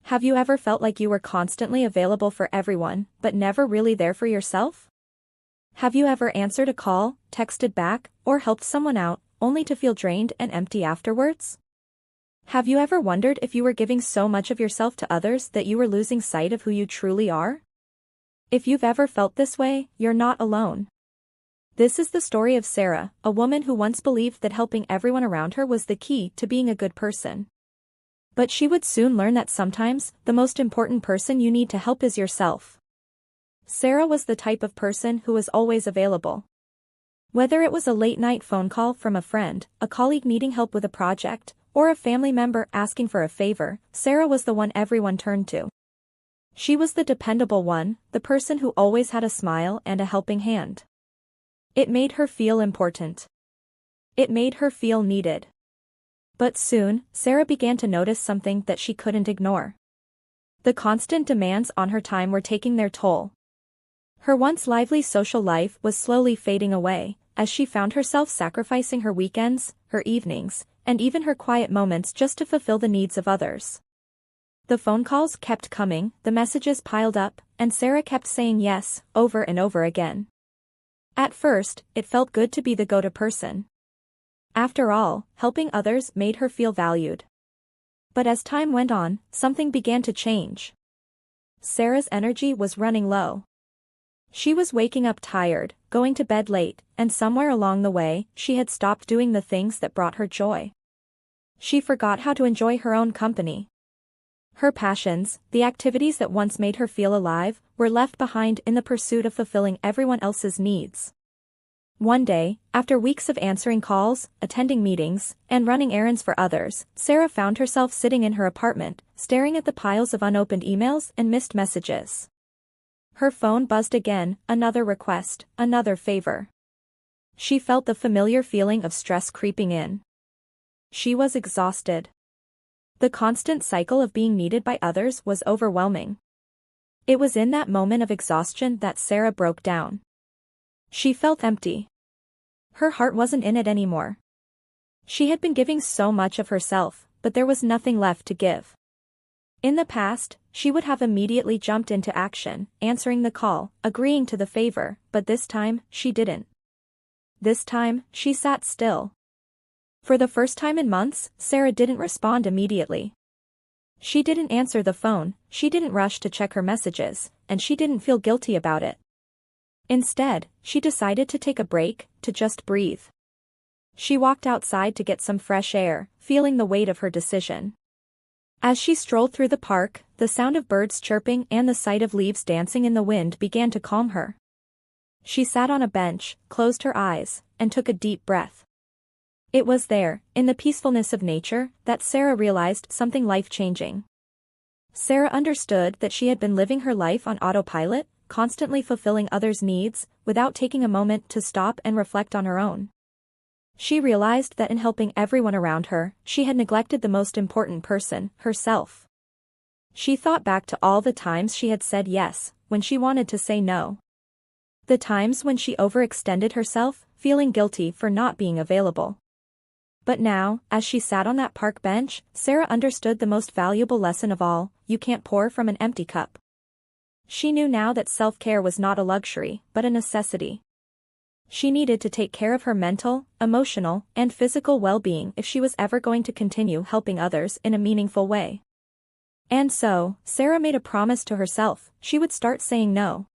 Have you ever felt like you were constantly available for everyone, but never really there for yourself? Have you ever answered a call, texted back, or helped someone out, only to feel drained and empty afterwards? Have you ever wondered if you were giving so much of yourself to others that you were losing sight of who you truly are? If you've ever felt this way, you're not alone. This is the story of Sarah, a woman who once believed that helping everyone around her was the key to being a good person. But she would soon learn that sometimes, the most important person you need to help is yourself. Sarah was the type of person who was always available. Whether it was a late-night phone call from a friend, a colleague needing help with a project, or a family member asking for a favor, Sarah was the one everyone turned to. She was the dependable one, the person who always had a smile and a helping hand. It made her feel important. It made her feel needed. But soon, Sarah began to notice something that she couldn't ignore. The constant demands on her time were taking their toll. Her once lively social life was slowly fading away, as she found herself sacrificing her weekends, her evenings, and even her quiet moments just to fulfill the needs of others. The phone calls kept coming, the messages piled up, and Sarah kept saying yes, over and over again. At first, it felt good to be the go-to person. After all, helping others made her feel valued. But as time went on, something began to change. Sarah's energy was running low. She was waking up tired, going to bed late, and somewhere along the way, she had stopped doing the things that brought her joy. She forgot how to enjoy her own company. Her passions, the activities that once made her feel alive, were left behind in the pursuit of fulfilling everyone else's needs. One day, after weeks of answering calls, attending meetings, and running errands for others, Sarah found herself sitting in her apartment, staring at the piles of unopened emails and missed messages. Her phone buzzed again, another request, another favor. She felt the familiar feeling of stress creeping in. She was exhausted. The constant cycle of being needed by others was overwhelming. It was in that moment of exhaustion that Sarah broke down. She felt empty. Her heart wasn't in it anymore. She had been giving so much of herself, but there was nothing left to give. In the past, she would have immediately jumped into action, answering the call, agreeing to the favor, but this time, she didn't. This time, she sat still. For the first time in months, Sarah didn't respond immediately. She didn't answer the phone, she didn't rush to check her messages, and she didn't feel guilty about it. Instead, she decided to take a break, to just breathe. She walked outside to get some fresh air, feeling the weight of her decision. As she strolled through the park, the sound of birds chirping and the sight of leaves dancing in the wind began to calm her. She sat on a bench, closed her eyes, and took a deep breath. It was there, in the peacefulness of nature, that Sarah realized something life-changing. Sarah understood that she had been living her life on autopilot, constantly fulfilling others' needs, without taking a moment to stop and reflect on her own. She realized that in helping everyone around her, she had neglected the most important person, herself. She thought back to all the times she had said yes, when she wanted to say no. The times when she overextended herself, feeling guilty for not being available. But now, as she sat on that park bench, Sarah understood the most valuable lesson of all: you can't pour from an empty cup. She knew now that self-care was not a luxury, but a necessity. She needed to take care of her mental, emotional, and physical well-being if she was ever going to continue helping others in a meaningful way. And so, Sarah made a promise to herself: she would start saying no.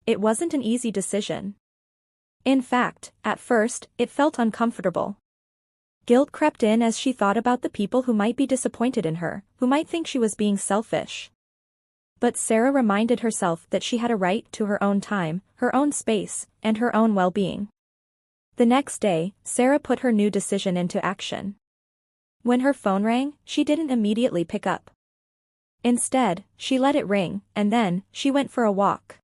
It wasn't an easy decision. In fact, at first, it felt uncomfortable. Guilt crept in as she thought about the people who might be disappointed in her, who might think she was being selfish. But Sarah reminded herself that she had a right to her own time, her own space, and her own well-being. The next day, Sarah put her new decision into action. When her phone rang, she didn't immediately pick up. Instead, she let it ring, and then, she went for a walk.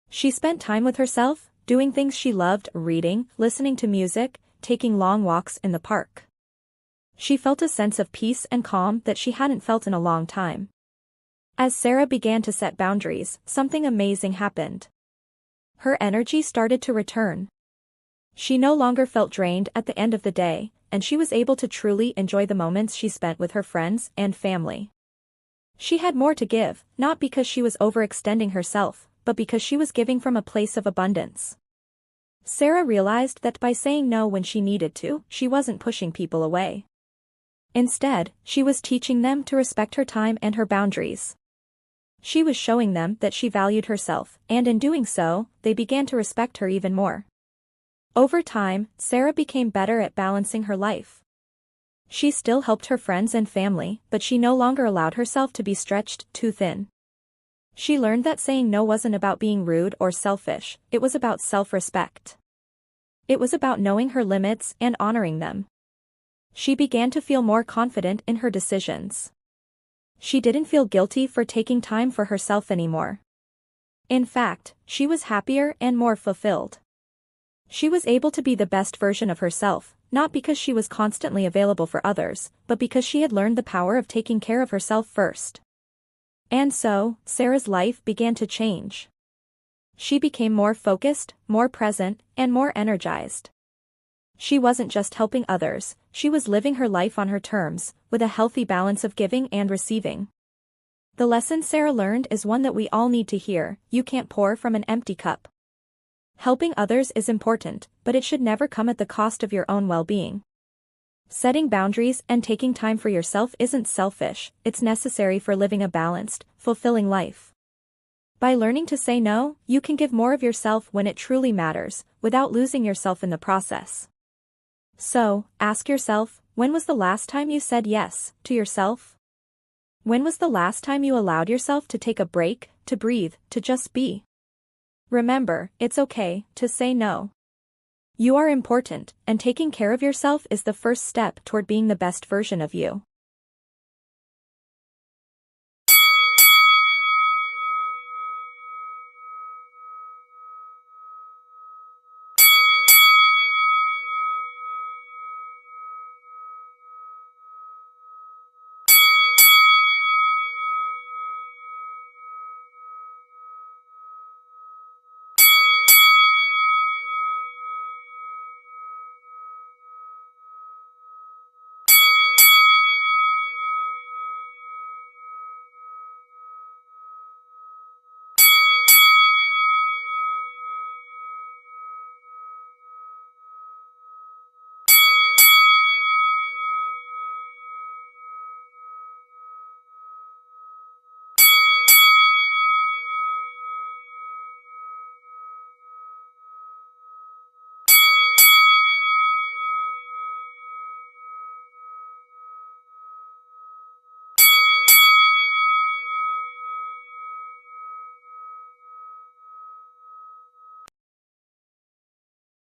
She spent time with herself, doing things she loved: reading, listening to music, taking long walks in the park. She felt a sense of peace and calm that she hadn't felt in a long time. As Sarah began to set boundaries, something amazing happened. Her energy started to return. She no longer felt drained at the end of the day, and she was able to truly enjoy the moments she spent with her friends and family. She had more to give, not because she was overextending herself, but because she was giving from a place of abundance. Sarah realized that by saying no when she needed to, she wasn't pushing people away. Instead, she was teaching them to respect her time and her boundaries. She was showing them that she valued herself, and in doing so, they began to respect her even more. Over time, Sarah became better at balancing her life. She still helped her friends and family, but she no longer allowed herself to be stretched too thin. She learned that saying no wasn't about being rude or selfish, it was about self-respect. It was about knowing her limits and honoring them. She began to feel more confident in her decisions. She didn't feel guilty for taking time for herself anymore. In fact, she was happier and more fulfilled. She was able to be the best version of herself, not because she was constantly available for others, but because she had learned the power of taking care of herself first. And so, Sarah's life began to change. She became more focused, more present, and more energized. She wasn't just helping others, she was living her life on her terms, with a healthy balance of giving and receiving. The lesson Sarah learned is one that we all need to hear: you can't pour from an empty cup. Helping others is important, but it should never come at the cost of your own well-being. Setting boundaries and taking time for yourself isn't selfish, it's necessary for living a balanced, fulfilling life. By learning to say no, you can give more of yourself when it truly matters, without losing yourself in the process. So, ask yourself, when was the last time you said yes to yourself? When was the last time you allowed yourself to take a break, to breathe, to just be? Remember, it's okay to say no. You are important, and taking care of yourself is the first step toward being the best version of you.